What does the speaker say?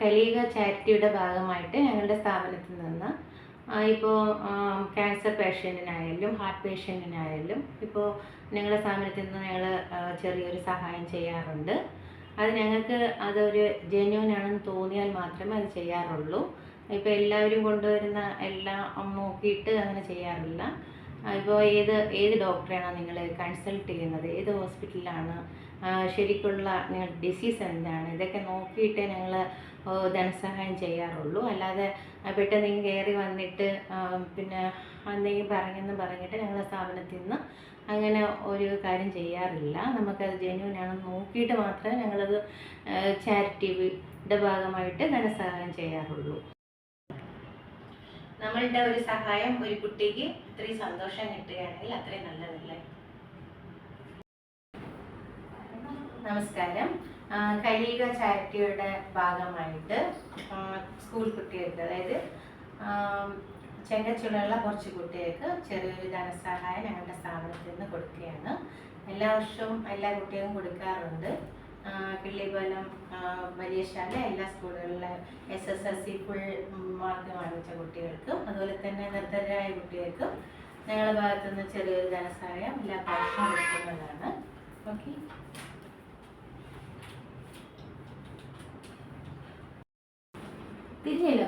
കലീഗ ചാരിറ്റിയുടെ ഭാഗമായിട്ട് ഞങ്ങളുടെ സ്ഥാപനത്തിൽ നിന്ന് ഇപ്പോൾ ക്യാൻസർ പേഷ്യൻറ്റിനായാലും ഹാർട്ട് പേഷ്യൻറ്റിനായാലും ഇപ്പോൾ ഞങ്ങളുടെ സ്ഥാപനത്തിൽ നിന്ന് ഞങ്ങൾ ചെറിയൊരു സഹായം ചെയ്യാറുണ്ട്. അത് ഞങ്ങൾക്ക് അതൊരു ജെന്യൂൻ ആണെന്ന് തോന്നിയാൽ മാത്രമേ അത് ചെയ്യാറുള്ളൂ. ഇപ്പോൾ എല്ലാവരും കൊണ്ടുവരുന്ന എല്ലാം നോക്കിയിട്ട് അങ്ങനെ ചെയ്യാറില്ല. ഇപ്പോൾ ഏത് ഡോക്ടറെയാണോ നിങ്ങൾ കൺസൾട്ട് ചെയ്യുന്നത്, ഏത് ഹോസ്പിറ്റലിലാണ്, ശരിക്കുള്ള നിങ്ങളുടെ ഡിസീസ് എന്താണ്, ഇതൊക്കെ നോക്കിയിട്ട് ഞങ്ങൾ ധനസഹായം ചെയ്യാറുള്ളൂ. അല്ലാതെ പെട്ടെന്ന് കയറി വന്നിട്ട് പിന്നെ എന്തെങ്കിലും പറഞ്ഞിട്ട് ഞങ്ങളുടെ സ്ഥാപനത്തിൽ നിന്ന് അങ്ങനെ ഒരു കാര്യം ചെയ്യാറില്ല. നമുക്കത് ജെന്യൂൻ ആണെന്ന് നോക്കിയിട്ട് മാത്രമേ ഞങ്ങളത് ചാരിറ്റിയുടെ ഭാഗമായിട്ട് ധനസഹായം ചെയ്യാറുള്ളൂ. നമ്മളുടെ ഒരു സഹായം ഒരു കുട്ടിക്ക് ഇത്രയും സന്തോഷം കിട്ടുകയാണെങ്കിൽ അത്രയും നല്ലതല്ലേ. നമസ്കാരം. കലീഗ ചാരിറ്റിയുടെ ഭാഗമായിട്ട് സ്കൂൾ കുട്ടികൾക്ക്, അതായത് ചെങ്കച്ചുള്ള കുറച്ച് കുട്ടികൾക്ക് ചെറിയൊരു ധനസഹായം ഞങ്ങളുടെ സ്ഥാപനത്തിൽ നിന്ന് കൊടുക്കുകയാണ്. എല്ലാ വർഷവും എല്ലാ കുട്ടികൾക്കും കൊടുക്കാറുണ്ട്. കിള്ളിപ്പാലം വലിയശാല എല്ലാ സ്കൂളുകളിലെ SSLC ഫുൾ മാർക്ക് വാങ്ങിച്ച കുട്ടികൾക്കും അതുപോലെ തന്നെ നിർദ്ധരായ കുട്ടികൾക്കും ഞങ്ങളുടെ ഭാഗത്തുനിന്ന് ചെറിയൊരു ധനസഹായം എല്ലാ പ്രാവശ്യവും കൊടുക്കുന്നതാണ്. ഓക്കെ, തിരിഞ്ഞല്ലോ.